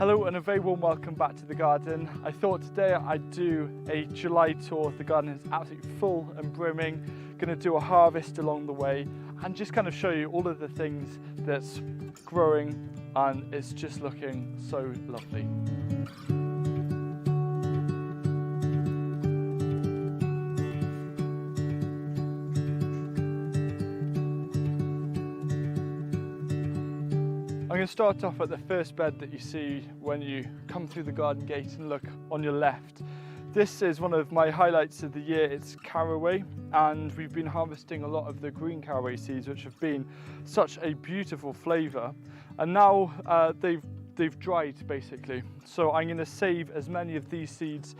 Hello and a very warm welcome back to the garden. I thought today I'd do a July tour. The garden is absolutely full and brimming. Going to do a harvest along the way and just kind of show you all of the things that's growing, and it's just looking so lovely. I'm going to start off at the first bed that you see when you come through the garden gate and look on your left. This is one of my highlights of the year. It's caraway, and we've been harvesting a lot of the green caraway seeds, which have been such a beautiful flavour, and now they've dried basically. So I'm going to save as many of these seeds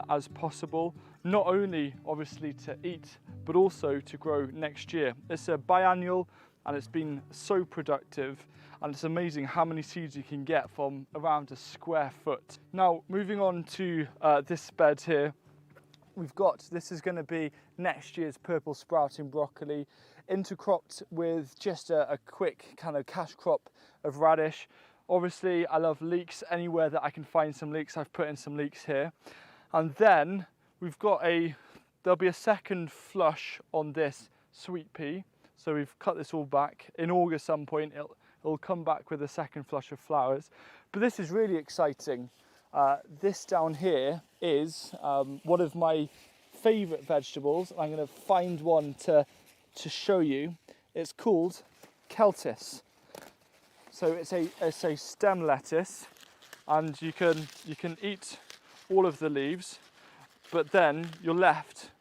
as possible, not only obviously to eat but also to grow next year. It's a biannual and it's been so productive, and it's amazing how many seeds you can get from around a square foot. Now moving on to this bed here, this is going to be next year's purple sprouting broccoli, intercropped with just a quick kind of cash crop of radish. Obviously I love leeks. Anywhere that I can find some leeks, I've put in some leeks here. And then there'll be a second flush on this sweet pea. So we've cut this all back. In August some point it'll come back with a second flush of flowers. But this is really exciting. This down here is one of my favourite vegetables. I'm going to find one to show you. It's called Celtis. So it's a stem lettuce, and you can eat all of the leaves, but then you're left,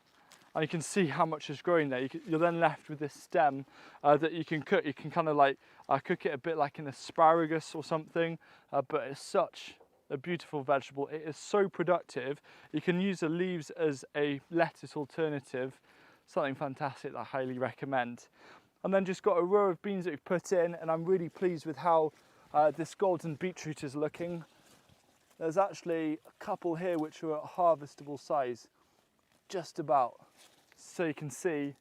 and you can see how much is growing there. You're then left with this stem that you can cook. You can kind of like cook it a bit like an asparagus or something, but it's such a beautiful vegetable. It is so productive. You can use the leaves as a lettuce alternative. Something fantastic that I highly recommend. And then just got a row of beans that we've put in, and I'm really pleased with how this golden beetroot is looking. There's actually a couple here which are at harvestable size, just about. So you can see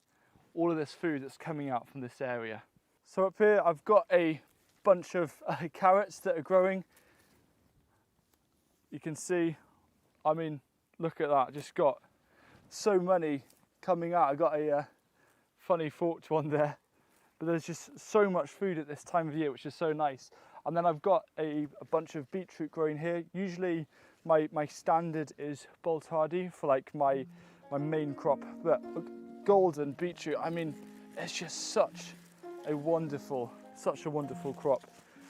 all of this food that's coming out from this area. So up here I've got a bunch of carrots that are growing. You can see, I mean, look at that, just got so many coming out. I got a funny forked one there, but there's just so much food at this time of year, which is so nice. And then I've got a bunch of beetroot growing here. Usually my standard is Bolt Hardy for like my main crop, but golden beetroot, I mean, it's just such a wonderful crop,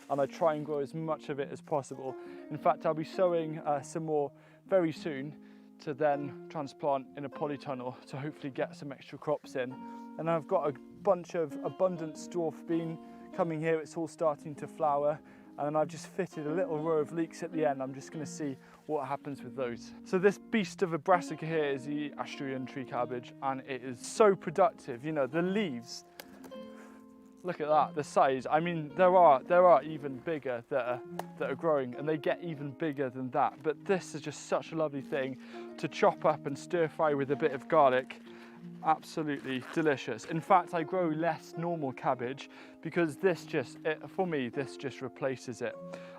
and I try and grow as much of it as possible. In fact, I'll be sowing some more very soon to then transplant in a polytunnel to hopefully get some extra crops in. And I've got a bunch of abundant dwarf bean coming here. It's all starting to flower, and then I've just fitted a little row of leeks at the end. I'm just going to see what happens with those. So this beast of a brassica here is the Asturian tree cabbage, and it is so productive. You know, the leaves, look at that, the size. I mean, there are even bigger that are growing, and they get even bigger than that. But this is just such a lovely thing to chop up and stir fry with a bit of garlic. Absolutely delicious. In fact, I grow less normal cabbage because for me, this just replaces it.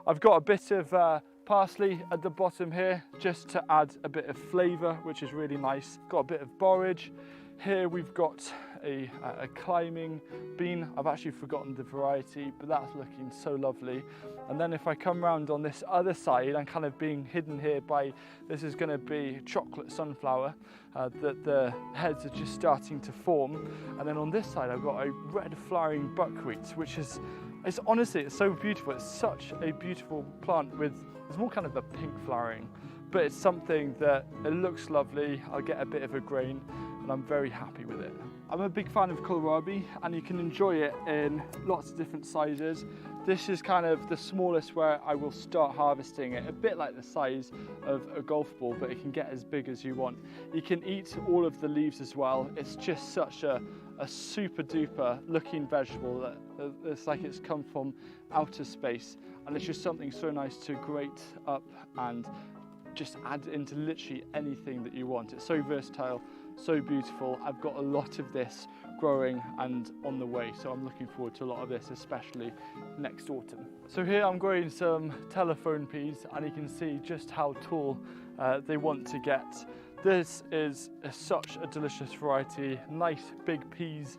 I've got a bit of parsley at the bottom here just to add a bit of flavour, which is really nice. Got a bit of borage. Here we've got a climbing bean. I've actually forgotten the variety, but that's looking so lovely. And then if I come round on this other side, I'm kind of being hidden here by, this is going to be chocolate sunflower, that the heads are just starting to form. And then on this side I've got a red flowering buckwheat, which is, honestly, it's so beautiful. It's such a beautiful plant it's more kind of a pink flowering, but it's something that it looks lovely. I'll get a bit of a grain, and I'm very happy with it. I'm a big fan of kohlrabi, and you can enjoy it in lots of different sizes. This is kind of the smallest where I will start harvesting it, a bit like the size of a golf ball, but it can get as big as you want. You can eat all of the leaves as well. It's just such a super duper looking vegetable that it's like it's come from outer space, and it's just something so nice to grate up and just add into literally anything that you want. It's so versatile, so beautiful. I've got a lot of this growing and on the way, so I'm looking forward to a lot of this, especially next autumn. So here I'm growing some telephone peas, and you can see just how tall they want to get. This is such a delicious variety, nice big peas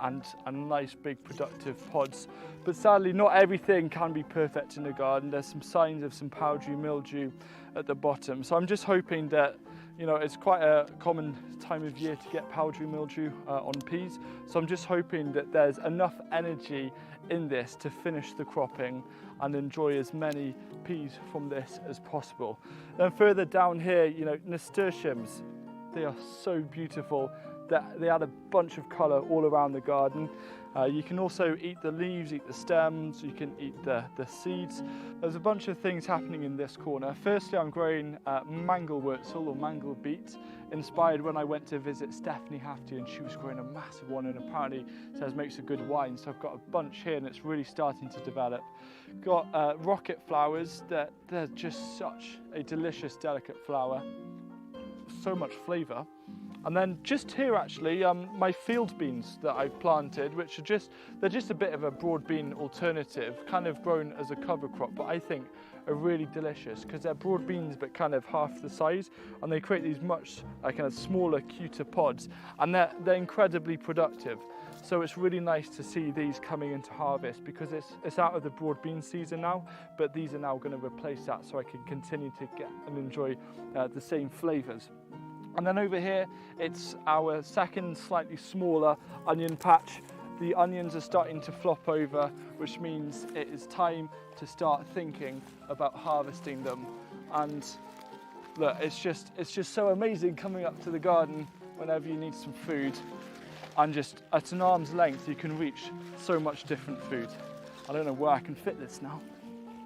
and nice big productive pods. But sadly, not everything can be perfect in the garden. There's some signs of some powdery mildew at the bottom. So I'm just hoping that, you know, it's quite a common time of year to get powdery mildew on peas. So I'm just hoping that there's enough energy in this to finish the cropping and enjoy as many peas from this as possible. Then further down here, you know, nasturtiums, they are so beautiful. They add a bunch of colour all around the garden. You can also eat the leaves, eat the stems, you can eat the seeds. There's a bunch of things happening in this corner. Firstly, I'm growing mangelwurzel or mangle beet, inspired when I went to visit Stephanie Hafty, and she was growing a massive one, and apparently says makes a good wine. So I've got a bunch here and it's really starting to develop. Got rocket flowers, they're just such a delicious, delicate flower. So much flavour. And then just here actually, my field beans that I've planted, which are they're just a bit of a broad bean alternative, kind of grown as a cover crop, but I think are really delicious because they're broad beans but kind of half the size, and they create these much kind of smaller, cuter pods, and they're incredibly productive. So it's really nice to see these coming into harvest because it's out of the broad bean season now, but these are now going to replace that, so I can continue to get and enjoy the same flavours. And then over here, it's our second slightly smaller onion patch. The onions are starting to flop over, which means it is time to start thinking about harvesting them. And look, it's just so amazing coming up to the garden whenever you need some food. And just at an arm's length, you can reach so much different food. I don't know where I can fit this now.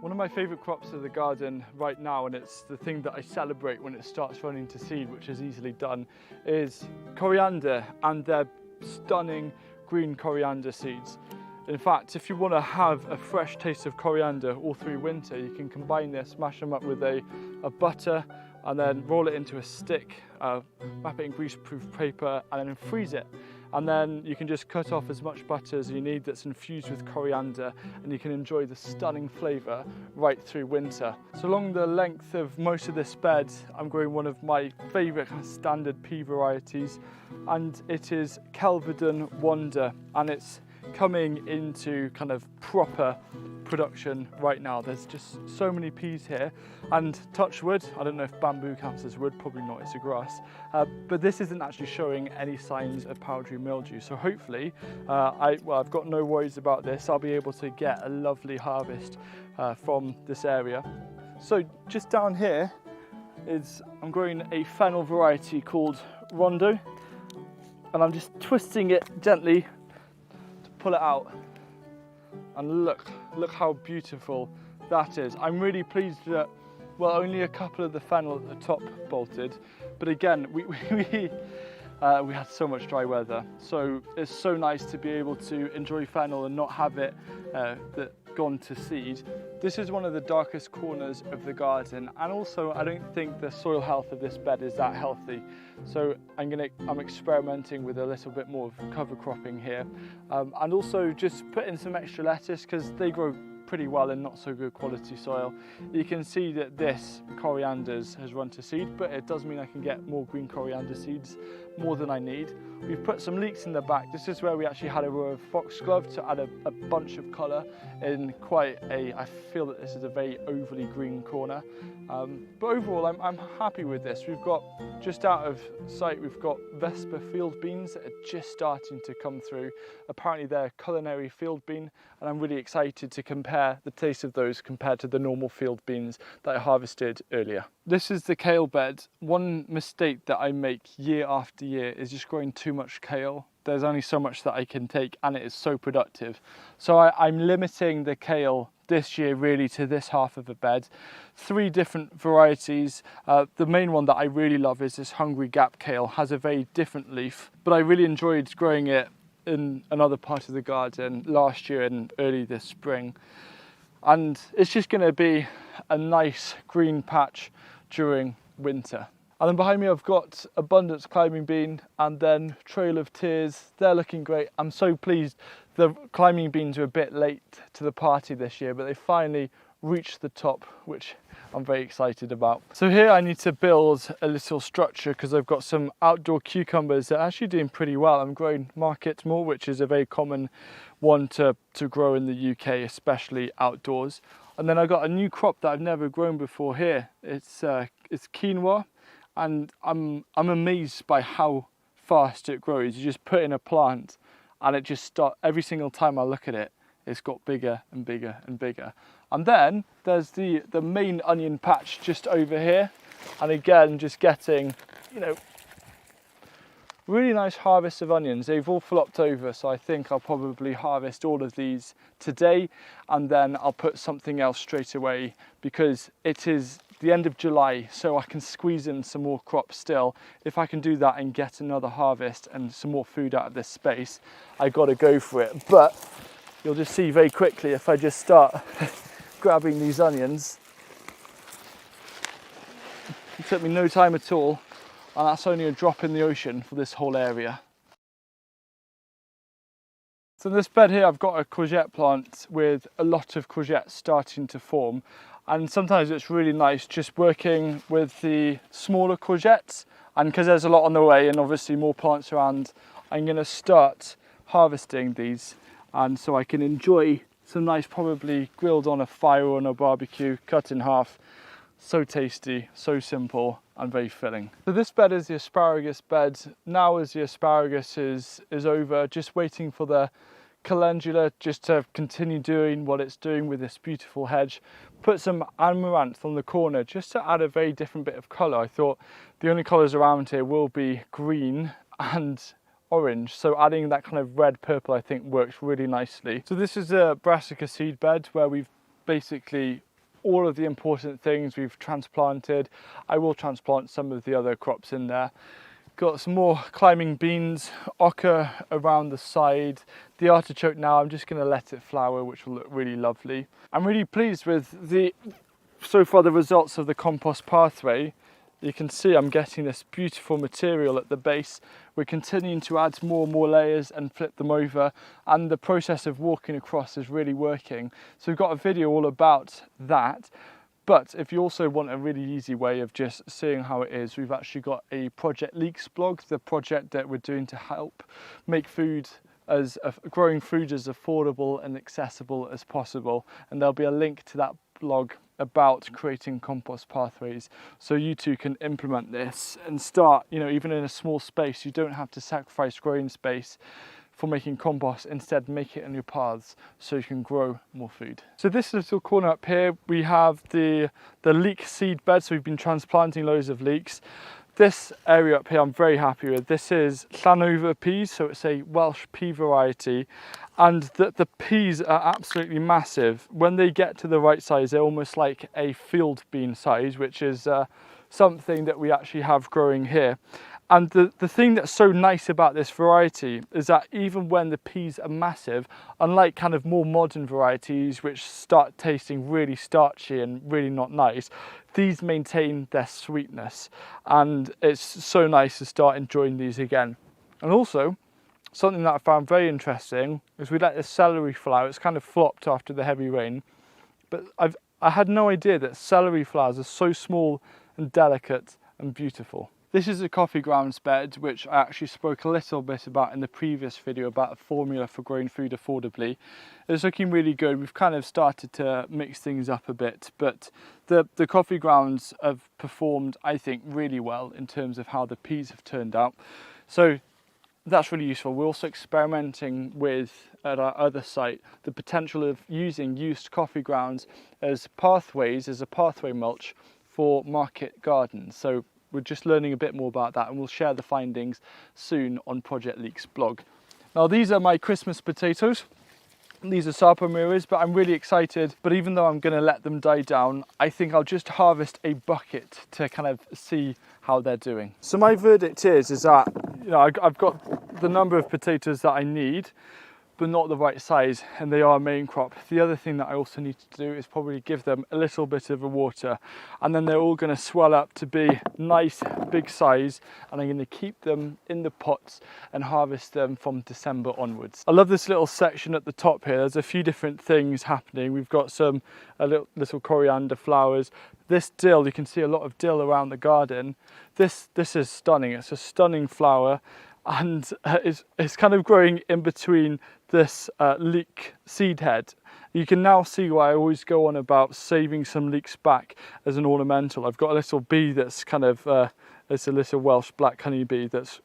One of my favourite crops of the garden right now, and it's the thing that I celebrate when it starts running to seed, which is easily done, is coriander and their stunning green coriander seeds. In fact, if you want to have a fresh taste of coriander all through winter, you can combine this, mash them up with a butter, and then roll it into a stick, wrap it in greaseproof paper, and then freeze it. And then you can just cut off as much butter as you need that's infused with coriander, and you can enjoy the stunning flavour right through winter. So along the length of most of this bed, I'm growing one of my favourite kind of standard pea varieties, and it is Kelvedon Wonder, and it's coming into kind of proper production right now. There's just so many peas here, and touch wood, I don't know if bamboo counts as wood, probably not, it's a grass, but this isn't actually showing any signs of powdery mildew, so hopefully I've got no worries about this. I'll be able to get a lovely harvest from this area. So just down here I'm growing a fennel variety called Rondo, and I'm just twisting it gently, pull it out, and look how beautiful that is. I'm really pleased that, well, only a couple of the fennel at the top bolted, but again, we had so much dry weather, so it's so nice to be able to enjoy fennel and not have it gone to seed. This is one of the darkest corners of the garden, and also I don't think the soil health of this bed is that healthy, so I'm experimenting with a little bit more of cover cropping here, and also just put in some extra lettuce because they grow pretty well in not so good quality soil. You can see that this coriander has run to seed, but it does mean I can get more green coriander seeds, more than I need. We've put some leeks in the back. This is where we actually had a row of foxglove to add a bunch of colour in I feel that this is a very overly green corner. But overall, I'm happy with this. We've got, just out of sight, we've got Vesper field beans that are just starting to come through. Apparently they're a culinary field bean, and I'm really excited to compare the taste of those compared to the normal field beans that I harvested earlier. This is the kale bed. One mistake that I make year after year is just growing too much kale. There's only so much that I can take, and it is so productive. So I'm limiting the kale this year really to this half of the bed. 3 different varieties. The main one that I really love is this Hungry Gap kale. Has a very different leaf, but I really enjoyed growing it in another part of the garden last year and early this spring. And it's just going to be a nice green patch during winter. And then behind me I've got Abundance Climbing Bean and then Trail of Tears. They're looking great. I'm so pleased. The climbing beans are a bit late to the party this year, but they finally reached the top, which I'm very excited about. So here I need to build a little structure because I've got some outdoor cucumbers that are actually doing pretty well. I'm growing market more, which is a very common one to grow in the UK, especially outdoors. And then I got a new crop that I've never grown before here. It's quinoa. And I'm amazed by how fast it grows. You just put in a plant and it just starts, every single time I look at it, it's got bigger and bigger and bigger. And then there's the main onion patch just over here. And again, just getting, you know, really nice harvest of onions. They've all flopped over, so I think I'll probably harvest all of these today and then I'll put something else straight away because it is the end of July, so I can squeeze in some more crops still. If I can do that and get another harvest and some more food out of this space, I got to go for it. But you'll just see very quickly if I just start grabbing these onions. It took me no time at all, and that's only a drop in the ocean for this whole area. So in this bed here I've got a courgette plant with a lot of courgettes starting to form, and sometimes it's really nice just working with the smaller courgettes, and because there's a lot on the way and obviously more plants around, I'm going to start harvesting these, and so I can enjoy some nice, probably grilled on a fire or on a barbecue, cut in half. So tasty, so simple and very filling. So this bed is the asparagus bed. Now as the asparagus is over, just waiting for the calendula just to continue doing what it's doing with this beautiful hedge. Put some amaranth on the corner just to add a very different bit of colour. I thought the only colours around here will be green and orange, so adding that kind of red purple I think works really nicely. So this is a brassica seed bed where we've basically all of the important things we've transplanted. I will transplant some of the other crops in there. Got some more climbing beans, ochre around the side. The artichoke now, I'm just going to let it flower, which will look really lovely. I'm really pleased with so far the results of the compost pathway. You can see I'm getting this beautiful material at the base. We're continuing to add more and more layers and flip them over, and the process of walking across is really working. So we've got a video all about that. But if you also want a really easy way of just seeing how it is, we've actually got a Project Leeks blog, the project that we're doing to help make growing food as affordable and accessible as possible. And there'll be a link to that blog about creating compost pathways, so you too can implement this and start, you know, even in a small space. You don't have to sacrifice growing space for making compost. Instead, make it in your paths so you can grow more food. So this little corner up here, we have the leek seed bed. So we've been transplanting loads of leeks. This area up here I'm very happy with. This is Llanover peas, so it's a Welsh pea variety, and the peas are absolutely massive. When they get to the right size, they're almost like a field bean size, which is something that we actually have growing here. And the thing that's so nice about this variety is that even when the peas are massive, unlike kind of more modern varieties which start tasting really starchy and really not nice, these maintain their sweetness, and it's so nice to start enjoying these again. And also, something that I found very interesting is we let this celery flower. It's kind of flopped after the heavy rain, but I had no idea that celery flowers are so small and delicate and beautiful. This is a coffee grounds bed, which I actually spoke a little bit about in the previous video about a formula for growing food affordably. It's looking really good. We've kind of started to mix things up a bit, but the coffee grounds have performed, I think, really well in terms of how the peas have turned out. So that's really useful. We're also experimenting with, at our other site, the potential of using used coffee grounds as pathways, as a pathway mulch for market gardens. So we're just learning a bit more about that, and we'll share the findings soon on Project Leeks blog. Now these are my Christmas potatoes. These are sapamiris, but I'm really excited. But even though I'm going to let them die down, I think I'll just harvest a bucket to kind of see how they're doing. So my verdict is that, you know, I've got the number of potatoes that I need, but not the right size, and they are a main crop. The other thing that I also need to do is probably give them a little bit of a water, and then they're all going to swell up to be nice big size, and I'm going to keep them in the pots and harvest them from December onwards. I love this little section at the top here. There's a few different things happening. We've got some little coriander flowers. This dill, you can see a lot of dill around the garden. This is stunning. It's a stunning flower, and it's kind of growing in between this leek seed head. You can now see why I always go on about saving some leeks back as an ornamental. I've got a little bee that's kind of, it's a little Welsh black honeybee that's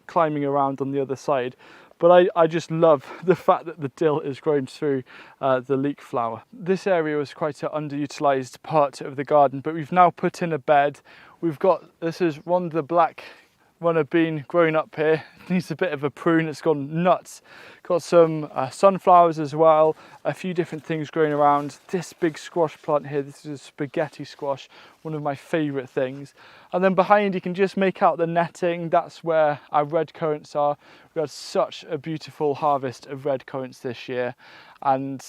climbing around on the other side. But I just love the fact that the dill is growing through the leek flower. This area was quite an underutilised part of the garden, but we've now put in a bed. This is one of the black runner bean growing up here. It needs a bit of a prune, it's gone nuts. Got some sunflowers as well, a few different things growing around. This big squash plant here, this is a spaghetti squash, one of my favourite things. And then behind you can just make out the netting, that's where our red currants are. We had such a beautiful harvest of red currants this year, and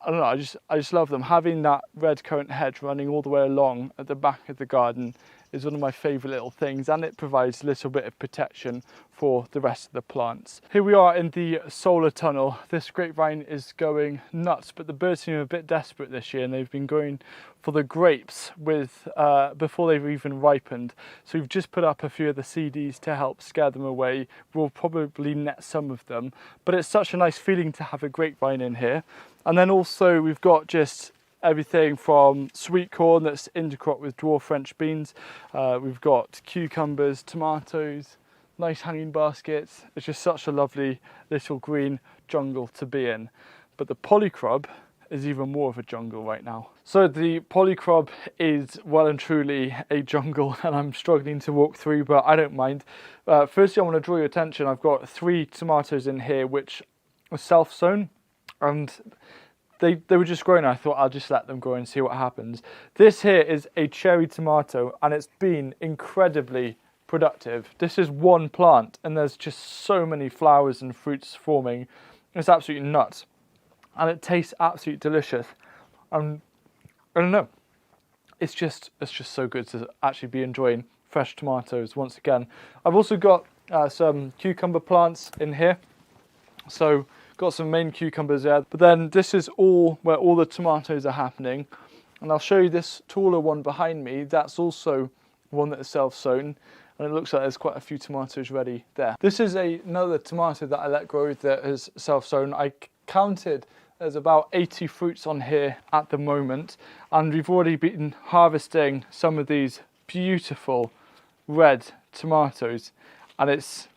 I don't know, I just love them. Having that red currant hedge running all the way along at the back of the garden is one of my favourite little things, and it provides a little bit of protection for the rest of the plants. Here we are in the solar tunnel. This grapevine is going nuts, but the birds seem a bit desperate this year, and they've been going for the grapes before they've even ripened. So we've just put up a few of the CDs to help scare them away. We'll probably net some of them, but it's such a nice feeling to have a grapevine in here. And then also we've got just everything from sweet corn that's intercrop with dwarf French beans. We've got cucumbers, tomatoes, nice hanging baskets. It's just such a lovely little green jungle to be in. But the polycrop is even more of a jungle right now. So the polycrop is well and truly a jungle, and I'm struggling to walk through, but I don't mind. Firstly, I want to draw your attention. I've got 3 tomatoes in here which are self-sown, and they were just growing. I thought I'll just let them grow and see what happens. This here is a cherry tomato, and it's been incredibly productive. This is one plant, and there's just so many flowers and fruits forming. It's absolutely nuts, and it tastes absolutely delicious. I don't know. It's just so good to actually be enjoying fresh tomatoes once again. I've also got some cucumber plants in here, so got some main cucumbers there, but then this is all where all the tomatoes are happening, and I'll show you this taller one behind me. That's also one that is self-sown, and it looks like there's quite a few tomatoes ready there. This is another tomato that I let grow that is self-sown. I counted there's about 80 fruits on here at the moment, and we've already been harvesting some of these beautiful red tomatoes, and it's,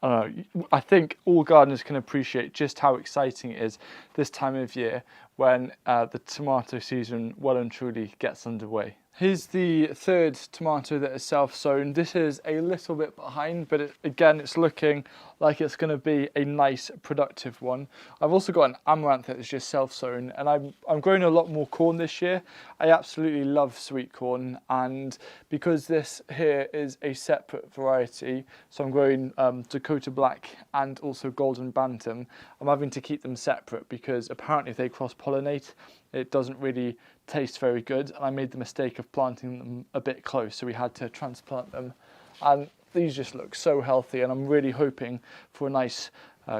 I don't know, I think all gardeners can appreciate just how exciting it is this time of year when the tomato season well and truly gets underway. Here's the 3rd tomato that is self-sown. This is a little bit behind, but again, it's looking like it's going to be a nice, productive one. I've also got an amaranth that is just self-sown, and I'm growing a lot more corn this year. I absolutely love sweet corn, and because this here is a separate variety, so I'm growing Dakota Black and also Golden Bantam, I'm having to keep them separate because apparently if they cross-pollinate, it doesn't really taste very good, and I made the mistake of planting them a bit close, so we had to transplant them, and these just look so healthy, and I'm really hoping for a nice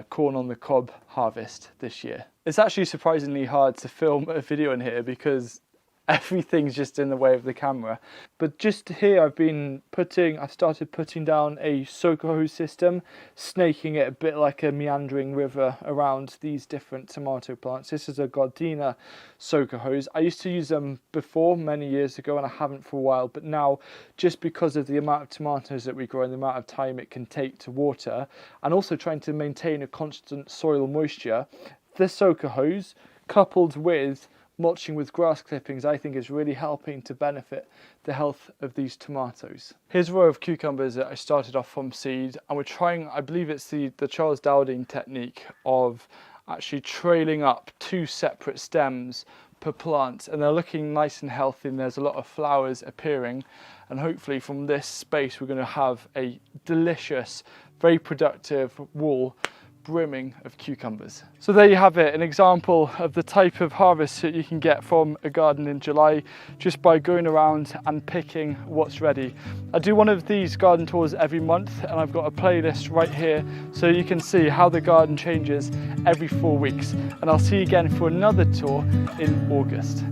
corn on the cob harvest this year. It's actually surprisingly hard to film a video in here because everything's just in the way of the camera. But just here I've started putting down a soaker hose system, snaking it a bit like a meandering river around these different tomato plants. This is a Gardena soaker hose. I used to use them before many years ago, and I haven't for a while, but now just because of the amount of tomatoes that we grow and the amount of time it can take to water, and also trying to maintain a constant soil moisture, this soaker hose coupled with mulching with grass clippings, I think is really helping to benefit the health of these tomatoes. Here's a row of cucumbers that I started off from seed, and we're trying, I believe it's the Charles Dowding technique of actually trailing up 2 separate stems per plant, and they're looking nice and healthy, and there's a lot of flowers appearing, and hopefully from this space we're going to have a delicious, very productive wall brimming of cucumbers. So there you have it, an example of the type of harvest that you can get from a garden in July just by going around and picking what's ready. I do one of these garden tours every month, and I've got a playlist right here so you can see how the garden changes every 4 weeks. And I'll see you again for another tour in August.